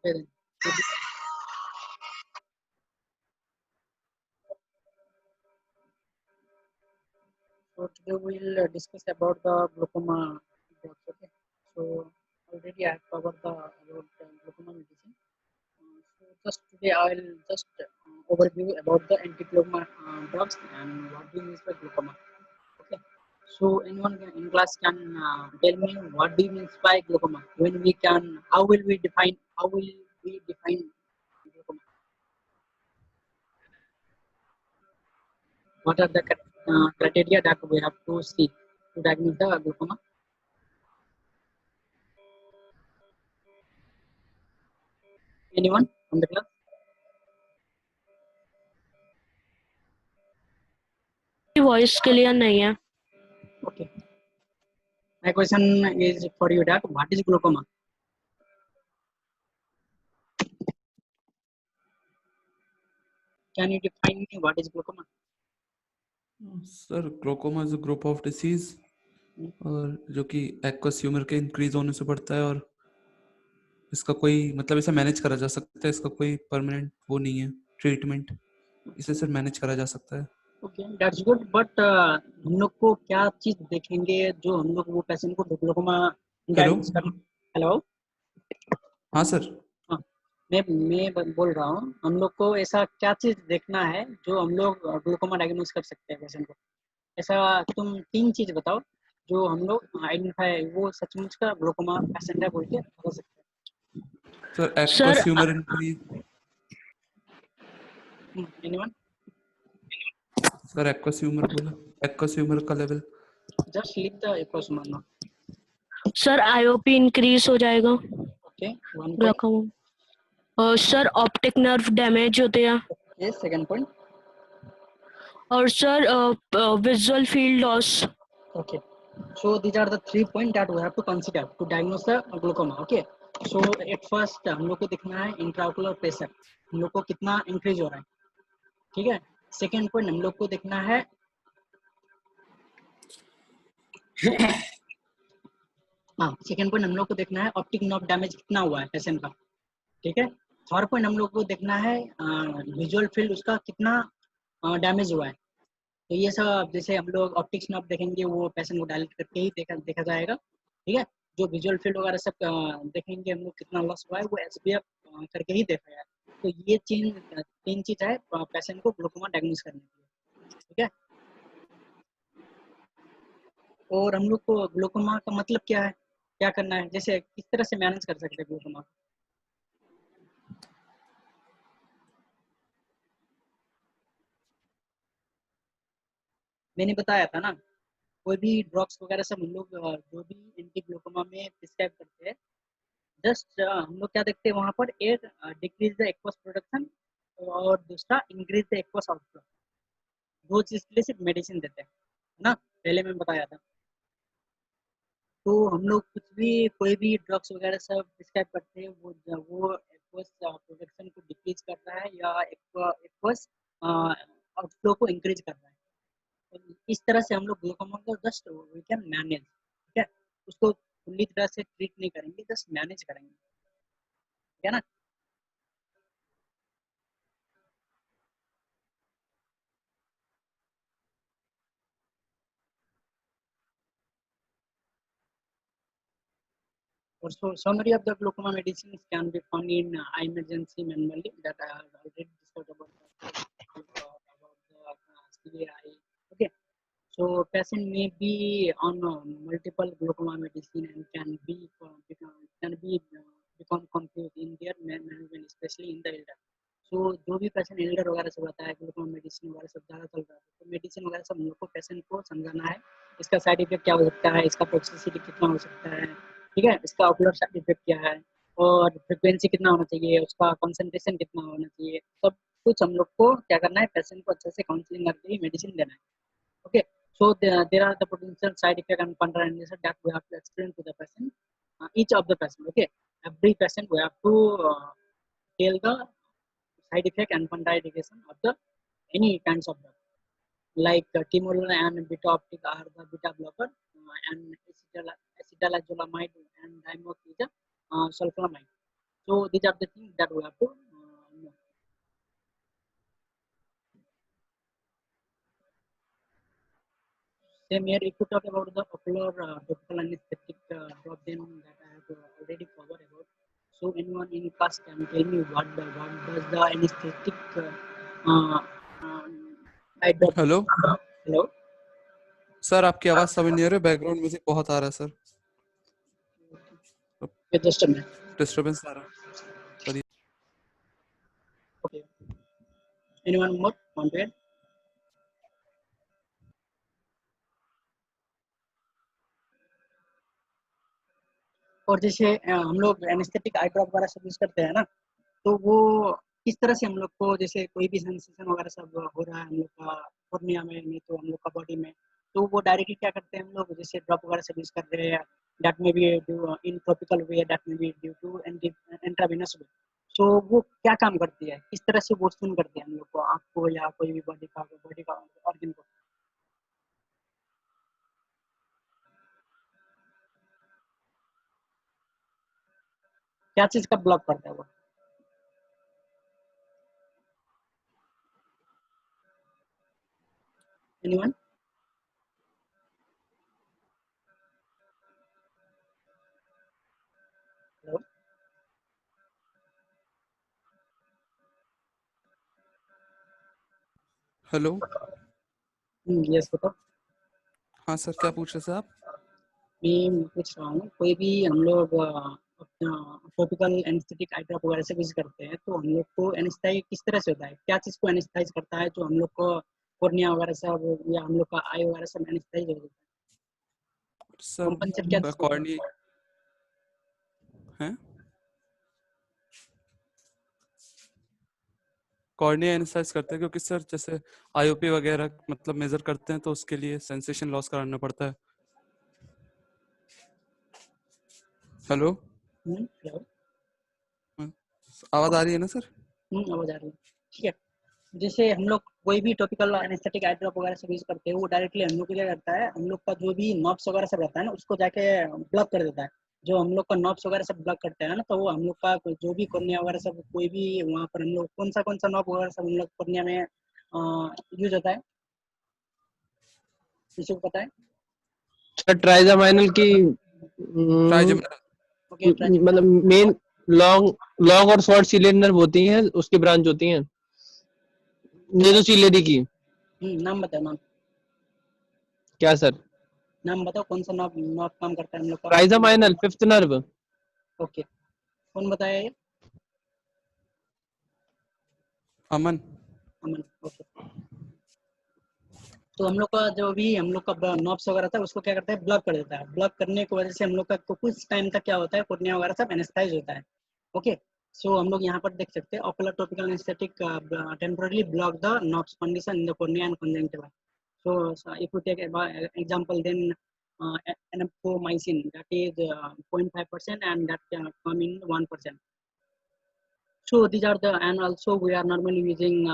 Okay, then. So today we'll discuss about the glaucoma drugs. Okay. So already I have covered the about glaucoma medicine. So just today I will just overview about the anti-glaucoma drugs and what do you mean by glaucoma. Okay. So anyone in class can tell me what do you mean by glaucoma? When we can, how will we define glaucoma? What are the criteria that we have to see to diagnose the glaucoma? Anyone from the class? Voice clear नहीं है. Okay. My question is for you that what is glaucoma? Can you define me what is glaucoma? Sir glaucoma is a group of disease और जो कि aqueous humour के increase होने से बढ़ता है और इसका कोई मतलब इसे मैनेज करा जा सकता है. इसका कोई परमानेंट वो नहीं है ट्रीटमेंट. इसे सिर्फ मैनेज करा जा सकता है. ओके दैट्स गुड बट हम लोग को क्या चीज देखेंगे जो हम लोग वो पेशेंट को ग्लूकोमा डायग्नोस कर. हेलो. हाँ सर. हाँ मैं बोल रहा हूँ हम लोग को ऐसा क्या चीज देखना है जो हम लोग ग्लूकोमा डायग्नोस कर सकते हैं पेशेंट को. ऐसा तुम 3 चीज बताओ जो हम लोग आइडेंटिफाई वो सचमुच का ग्लूकोमा पेशेंट है बोल के बता सकते हैं. Sir aqueous humour increase. Anyone? Sir aqueous humour बोला. एक्वस ह्यूमर का level. Just leave the aqueous humour now. Sir IOP increase हो जाएगा. Okay 1 glaucoma. Sir optic nerve damage होते हैं. ये सेकंड पॉइंट. और sir visual field loss. Okay, so these are the 3 points that we have to consider to diagnose the glaucoma. Okay, so at first हम लोग को देखना है intraocular pressure हम लोग को कितना इंक्रीज हो रहा है. ठीक है. सेकेंड पॉइंट हम लोग को देखना है हाँ सेकेंड पॉइंट हम लोग को देखना है ऑप्टिक नर्व डैमेज कितना हुआ है पेशेंट का. ठीक है. थर्ड पॉइंट हम लोग को देखना है विजुअल फील्ड उसका कितना डैमेज हुआ है. तो ये सब जैसे हम लोग ऑप्टिक्स नर्व देखेंगे वो पेशेंट को डायलेट करके ही देखा जाएगा. ठीक है. जो विजुअल फील्ड वगैरह सब देखेंगे हम लोग कितना लॉस हुआ है वो एसबीएफ करके ही देखा जाए. तो ये 3 चीज है पेशेंट को ग्लूकोमा डायग्नोस करने के लिए. ठीक है. और हम लोग को ग्लूकोमा का मतलब क्या है क्या करना है जैसे किस तरह से मैनेज कर सकते हैं ग्लूकोमा. मैंने बताया था ना कोई भी ड्रग्स वगैरह सब हम लोग जो भी एंटी ग्लूकोमा में प्रिस्क्राइब करते हैं जस्ट हम लोग क्या देखते हैं वहां पर एक डिक्रीज द एक्वस प्रोडक्शन और दूसरा इंक्रीज द एक्वस आउटफ्लो. दो चीज के लिए सिर्फ मेडिसिन देते हैं ना पहले मैं बताया था. तो हम लोग कुछ भी कोई भी ड्रग्स वगैरह सब प्रिस्क्राइब करते हैं वो एक्वस प्रोडक्शन को डिक्रीज करता है या एक्वस आउटफ्लो को इंक्रीज करता है. तो इस तरह से हम लोग ग्लूकोमा को जस्ट वी कैन मैनेज. ठीक है. उसको पूरी तरह से ट्रीट नहीं करेंगे जस्ट मैनेज करेंगे. ठीक है ना. Also, summary of the glaucoma medicines can be found in eye emergency manually that I have already discussed about the CAI. Okay, so patient may be on multiple glaucoma medicine and become confused in their management, especially in the elder. So जो भी patient Elder वगैरह सब रहता है glaucoma medicine वगैरह सब ज़्यादा चल रहा है तो मेडिसिन वगैरह सब हम लोग को पेशेंट को समझाना है इसका साइड इफेक्ट क्या हो सकता है इसका टॉक्सिसिटी कितना हो सकता है. ठीक है. इसका ऑकुलर साइड इफेक्ट क्या है और फ्रिक्वेंसी कितना होना चाहिए उसका कंसंट्रेशन कितना होना चाहिए सब कुछ हम लोग को क्या करना है पेशेंट को अच्छे से काउंसलिंग करके ही मेडिसिन देना है. Okay, so there are the potential side effect and contraindication that we have to explain to the patient, each of the patient. Okay, every patient we have to tell the side effect and contraindication of the any kinds of drug like timolol and beta optic are the beta blocker and acetylazolamide and dimethyl is sulfonamide. So these are the things that we have to know. Same here, if you talk about the popular topical anesthetic drop, then that I have already covered about. So anyone in class can tell me what does the anesthetic eye drop? Hello Hello. Sir, आपकी आवाज समझ नहीं आ रही, background music बहुत आ रहा है sir, Okay, just a minute. Disturbance आ रहा है। Okay. Anyone more want to add? और जैसे हम लोग एनेस्थेटिक आई ड्रॉप वगैरह सब यूज करते हैं ना, तो वो किस तरह से हम लोग को, जैसे कोई भी सेंसेशन वगैरह सब हो रहा है हम लोग का कोर्निया में, नहीं तो हम लोग का बॉडी में, तो वो डायरेक्टली क्या करते हैं हम लोग, जैसे ड्रॉप वगैरह सब यूज कर रहे हैं, दैट में be in topical way, that में बी ड्यू टू इंट्रावेनस वे। सो वो क्या काम करती है, किस तरह से वो सुन करती है हम लोग को, आपको या कोई भी बॉडी का ऑर्गन को? क्या चीज का ब्लॉक करता है वो? एनीवन? हेलो? हेलो, यस बताओ। हाँ सर, क्या पूछ रहे थे आप? मैं पूछ रहा हूँ, कोई भी हम लोग अपना टॉपिकल एनेस्थेटिक आई ड्रॉप वगैरह से यूज करते हैं, तो हम लोग को एनेस्थाइज किस तरह से होता है, क्या चीज़ को एनेस्थाइज करता है जो हम लोग को कोर्निया वगैरह सब या हम लोग का आई वगैरह सब एनेस्थाइज हो जाता है? सर कंपनसेट क्या चीज़ होता है? कॉर्नी है, कॉर्निया एनालाइज करते हैं, क्योंकि सर जैसे आईओपी वगैरह मतलब मेजर करते हैं, तो उसके लिए सेंसेशन लॉस कराना पड़ता है। Hello, hello? आवाज आ रही है ना सर? आवाज आ रही है, ठीक है। जैसे हम लोग कोई भी टॉपिकल एनेस्थेटिक आई ड्रॉप वगैरह सब यूज करते हैं, वो डायरेक्टली हम लोग को क्या करता है, हम लोग का जो भी नर्व्स वगैरह सब रहता है ना, उसको जाके ब्लॉक कर देता है। जो हम लोग का नर्व्स वगैरह सब ब्लॉक करते हैं ना, तो वो हम लोग का जो भी कोर्निया वगैरह सब कोई भी वहाँ पर हम लोग कौन सा नर्व वगैरह सब हम लोग कोर्निया में यूज होता है, किसी को पता है? सर ट्राइजामाइनल की ट्राइजेमिनल, ओके, मतलब मेन लॉन्ग लॉन्ग और शॉर्ट सीलियरी नर्व होती हैं, उसकी ब्रांच होती हैं नेजो सीलियरी की। नाम बताओ, नाम क्या सर? नाम बताओ, कौन सा नर्व नर्व काम करता है हम लोग का? ट्राइजामाइनल फिफ्थ नर्व। ओके, कौन बताया ये? अमन। अमन, ओके। तो हम लोग का जो भी हम लोग का नॉब्स वगैरह था, उसको क्या करता है, ब्लॉक कर देता है। ब्लॉक करने की वजह से हम लोग का कुछ टाइम तक क्या होता है, कोर्निया वगैरह सब एनेस्थाइज होता है। ओके, सो हम लोग यहाँ पर देख सकते हैं, ocular topical anaesthetic temporary block the knobs condition in the cornea and conjunctiva. So if you take example, then anapomycin, that is 0.5% and that can come in 1%. So these are the, and also we are normally using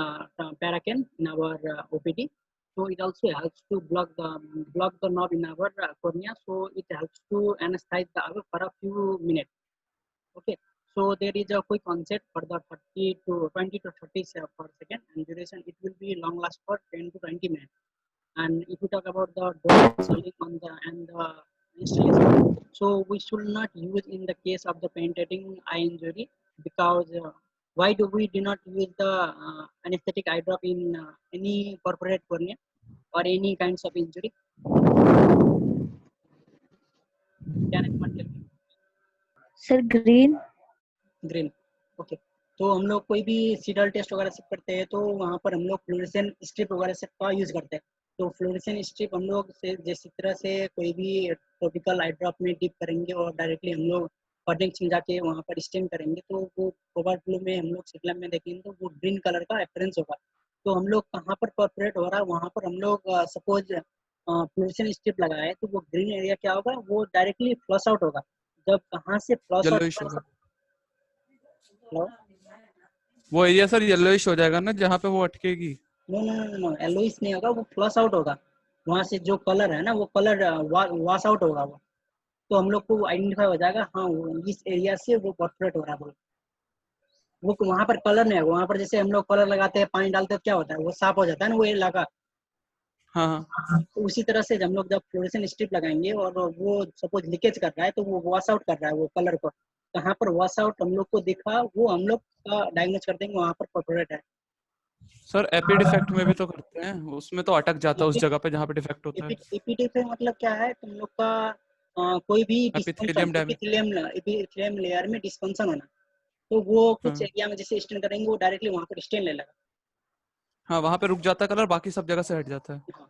Paracan in our OPD. So it also helps to block the knob in our cornea. So it helps to anesthetize the eye for a few minutes. Okay. So there is a quick onset for the 20 to 30 per second, and duration it will be long last for 10 to 20 minutes. And if you talk about the dose swelling on the and the installation, so we should not use in the case of the penetrating eye injury, because why do we do not use the anesthetic eye drop in any corporate cornea or any kinds of injury? Can anyone tell me? Sir green. Green, okay. तो हम लोग कोई भी Seidel test वगैरह सब करते हैं, तो वहाँ पर हम लोग फ्लोरेसेंट स्ट्रिप वगैरह सब का यूज करते हैं। तो फ्लोरेसेंट स्ट्रिप हम लोग से जिस तरह से कोई भी टॉपिकल आई ड्रॉप में डिप करेंगे और डायरेक्टली हम लोग कॉर्निक्स में जाके वहाँ पर स्टेम करेंगे, तो वो कवर फ्लो में हम लोग सिग्नल में देखेंगे तो वो ग्रीन कलर का अपीयरेंस होगा। तो हम लोग कहाँ पर कॉर्पोरेट हो रहा है, वहाँ पर हम लोग सपोज फ्लोरेसेंट स्ट्रिप लगाए, तो वो ग्रीन एरिया क्या होगा, वो डायरेक्टली फ्लश आउट होगा। जब कहाँ से फ्लश आउट येलोइश होगा, हेलो? वो एरिया सर येलोइश हो जाएगा ना जहाँ पे वो अटकेगी। नो नो नो नो, एलोइस नहीं होगा, वो फ्लश आउट होगा। वहां से जो कलर है ना, वो कलर वॉश आउट होगा वो। तो हम लोग को आइडेंटिफाई हो जाएगा, हाँ इस एरिया से वो परफोरेट हो रहा है। वो वहाँ पर कलर नहीं है, वहाँ पर जैसे हम लोग कलर लगाते हैं, पानी डालते हैं, क्या होता है, वो साफ हो जाता है ना वो इलाका। हाँ हाँ तो उसी तरह से हम लोग जब फ्लोरेसेंट स्ट्रिप लगाएंगे और वो सपोज लीकेज कर रहा है, तो वो वॉश आउट कर रहा है वो कलर को, कहाँ पर वॉश आउट हम लोग को दिखा, वो हम लोग का डायग्नोज कर देंगे वहाँ पर परफोरेट है। सर, एपी डिफेक्ट में भी तो करते हैं, उसमें तो अटक जाता है उस जगह पे जहाँ पे डिफेक्ट होता है। एपीटी पे मतलब क्या है, तुम लोग का कोई भी dysfunction epithelium damage. Epithelium layer में डिस्फंक्शन होना, तो वो कुछ हाँ एरिया में जैसे स्टेन करेंगे, वो डायरेक्टली वहाँ पर स्टेन ले लेगा। हाँ, वहां पे रुक जाता है कलर, बाकी सब जगह से हट जाता है। हाँ।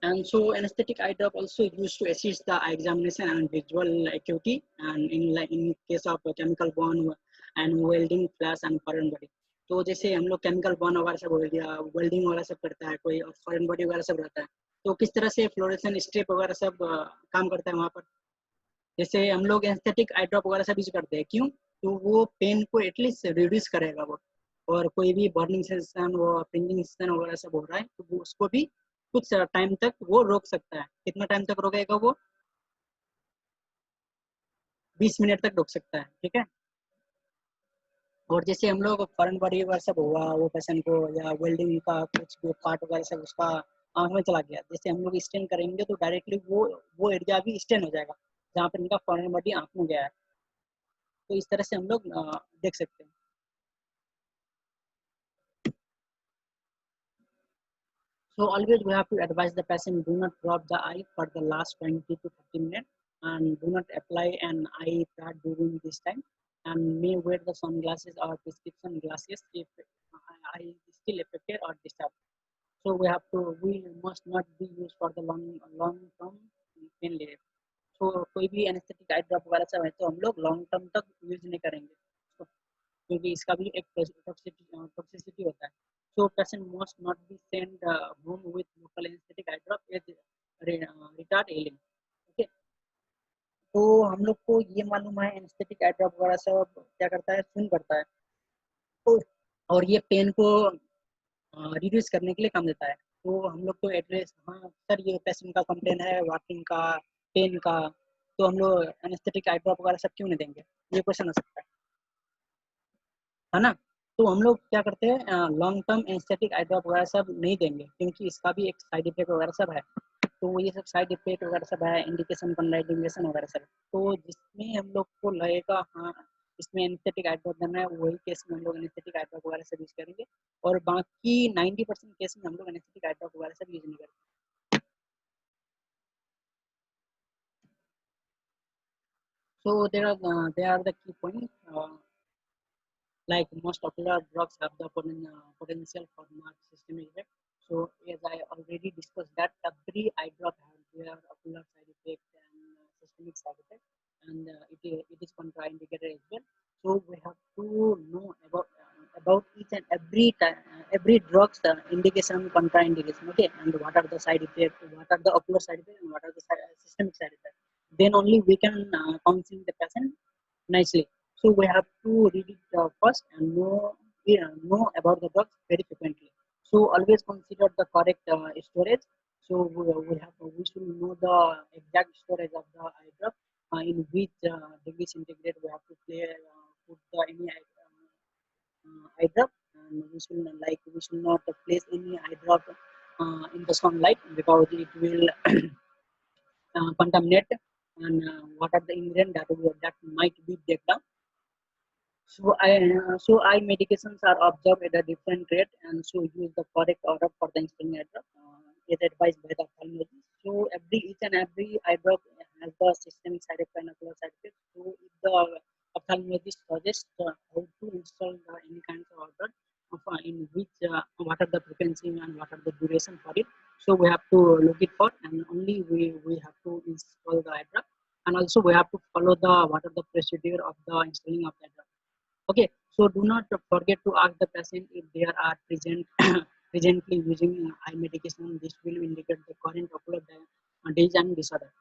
And so anesthetic eye drop also used to assist the eye examination and visual acuity, and in case of chemical burn and welding, flash and foreign body। तो जैसे हम लोग केमिकल बर्न वगैरह सब हो गया, वेल्डिंग वगैरह सब करता है कोई, और फॉरेन बॉडी वगैरह सब रहता है, तो किस तरह से फ्लोरेसेंट स्ट्रिप वगैरह सब काम करता है वहाँ पर। जैसे हम लोग एस्थेटिक आई ड्रॉप वगैरह सब यूज करते हैं, क्यों, तो वो पेन को एटलीस्ट रिड्यूस करेगा वो, और कोई भी बर्निंग सेंसेशन, वो पिंजिंग सेंसेशन वगैरह सब हो रहा है, तो वो उसको भी कुछ टाइम तक वो रोक सकता है। कितना टाइम तक रोकेगा वो, 20 मिनट तक रोक सकता है, ठीक है। और जैसे हम लोग फॉरेन बॉडी वगैरह सब हुआ वो पेशेंट को, या वेल्डिंग का कुछ पार्ट वगैरह सब उसका आंख में चला गया, जैसे हम लोग स्टेन करेंगे तो डायरेक्टली वो एरिया भी स्टेन हो जाएगा जहाँ पर इनका फॉरेन बॉडी आंख में गया है। तो इस तरह से हम लोग देख सकते हैं। So always we have to advise the patient, do not drop the eye for the last 20 to 30 minutes, and do not apply an eye pad during this time, and may wear the sunglasses or prescription glasses if eye is still affected or disturbed. So we must not be used for the long term pain relief। So कोई भी anaesthetic आई drop वगैरह सब है तो हम लोग long term तक use नहीं करेंगे, so, क्योंकि इसका भी एक टॉक्सिसिटी होता है। So patient must not be sent home with local anesthetic eye drop as retard healing। Okay, तो हम लोग को ये मालूम है एनेस्थेटिक eye drop वगैरह सब क्या करता है, सुन करता है, तो और ये पेन को रिड्यूस करने के लिए काम देता है। तो हम लोग को एड्रेस, हाँ सर ये पेशेंट का कंप्लेन है वॉकिंग का, पेन का, तो हम लोग एनेस्थेटिक eye drop वगैरह सब क्यों नहीं देंगे, ये क्वेश्चन आ सकता है ना। तो हम लोग क्या करते हैं, लॉन्ग टर्म एनेस्थेटिक आई ड्रॉप वगैरह सब नहीं देंगे, क्योंकि इसका भी एक साइड इफेक्ट वगैरह सब है। तो ये सब साइड इफेक्ट वगैरह सब है, इंडिकेशन कंट्राइंडिकेशन वगैरह सब, तो जिसमें हम लोग को लगेगा हाँ इसमें एनेस्थेटिक आई ड्रॉप देना है, वही केस में हम लोग एनेस्थेटिक आई ड्रॉप वगैरह सब यूज करेंगे, और बाकी 90% केस में हम लोग एनेस्थेटिक आई ड्रॉप वगैरह सब यूज नहीं करेंगे। So there are the key points. Like most popular drugs have the potential for marked systemic effect. So as I already discussed that every eye drop has their ocular side effect and systemic side effect, and it is contraindicated as well. So we have to know about each and every drug's indication and contraindication. Okay, and what are the side effects, what are the ocular side effects, and what are the systemic side effects. Then only we can counsel the patient nicely. So we have to read it first and know about the drugs very frequently. So always consider the correct storage. So we should know the exact storage of the eye drop, in which degree centigrade we have to put the any eye drop, and we should not place any eye drop in the sunlight, because it will contaminate, and what are the ingredients that might be breakdown. So eye medications are observed at a different rate, and so use the correct order for the insulin eye drop, as advised by the ophthalmologist. So each and every eye drop has the systemic side effect and ocular side effect. So if the ophthalmologist suggests how to install any kinds of order, in which what are the frequency and what are the duration for it, so we have to look it for, and only we have to install the eye drop, and also we have to follow the what are the procedure of the installing of the eye drop. Okay, so do not forget to ask the patient if they are presently using eye medication. This will indicate the current ocular disease and disorder.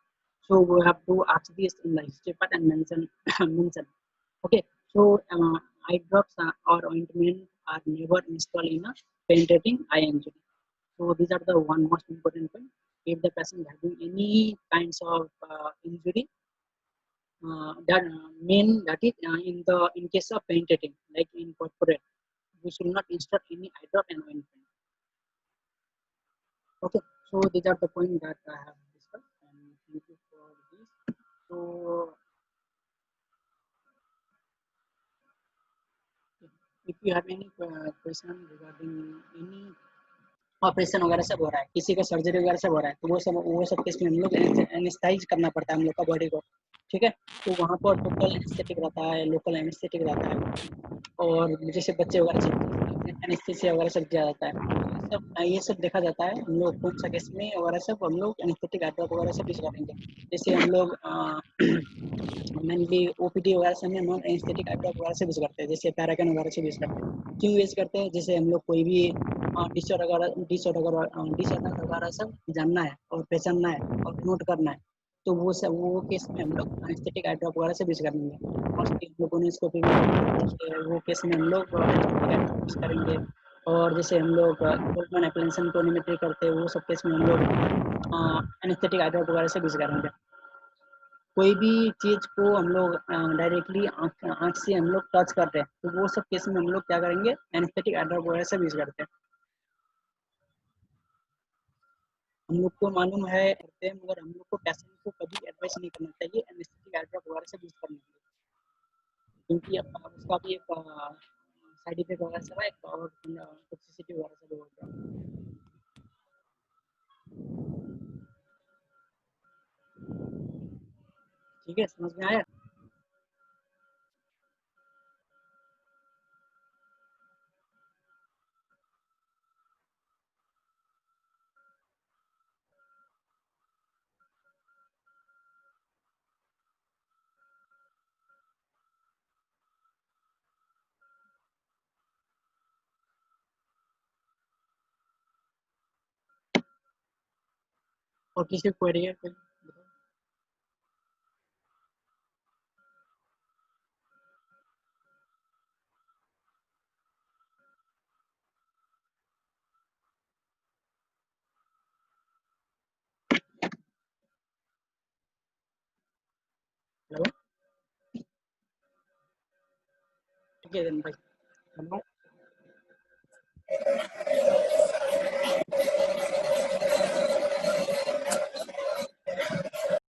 So we have to ask this in the history part and mention. Okay, so eye drops or ointment are never installed in a penetrating eye injury. So these are the one most important point. If the patient is having any kinds of injury, that mean that is in case of painting, like in corporate, we should not install any eye drop and ointment. Okay, so these are the points that I have discussed, and thank you for this. So if you have any question regarding any operation वगैरह सब हो रहा है, किसी का surgery वगैरह सब हो रहा है, तो वो सब केस में हम लोग एनेस्थेटाइज करना पड़ता है हम लोग का बॉडी को, ठीक है। तो वहाँ पर टोटल एनेस्थेटिक रहता है, लोकल एनेस्थेटिक रहता है, और जैसे बच्चे वगैरह सब एनेस्थीसिया वगैरह सब दिया जाता है। ये सब देखा जाता है हम लोग कौन सा केस में वगैरह सब हम लोग एनेस्थेटिक आई ड्रॉप वगैरह सब यूज करेंगे। जैसे हम लोग मेनली ओपीडी वगैरह से हम नॉन एनेस्थेटिक आई ड्रॉप वगैरह से यूज करते हैं, जैसे पैरागन वगैरह से यूज करते हैं। क्यों यूज करते हैं? जैसे हम लोग कोई भी डिसऑर्डर वगैरह सब जानना है और पहचानना है और नोट करना है, तो वो केस में हम लोग एनेस्थेटिक आई ड्रॉप वगैरह से यूज करेंगे। और कोलोनोस्कोपी में वो केस में हम लोग एनेस्थेटिक आई ड्रॉप यूज करेंगे। और जैसे हम लोग गोल्डमैन एप्लेंसन टोनीमेट्री करते हैं, वो सब केस में हम लोग एनेस्थेटिक आई ड्रॉप वगैरह से यूज करेंगे। कोई भी चीज को हम लोग डायरेक्टली आंख से हम लोग टच कर रहे हैं, तो वो सब केस में हम लोग क्या करेंगे? एनेस्थेटिक आई ड्रॉप वगैरह से यूज करते हैं। हम लोग को मालूम है करते हैं, मगर हम लोग को पेशेंट को कभी एडवाइस नहीं करना चाहिए एनेस्थेटिक आई ड्रॉप वगैरह से यूज करने के लिए, क्योंकि उसका भी एक साइड इफेक्ट वगैरह सब है और टॉक्सिसिटी वगैरह सब होगा। ठीक है, समझ में आया? और किसी को क्वेरी है कोई? हेलो, ठीक है भाई, धन्यवाद।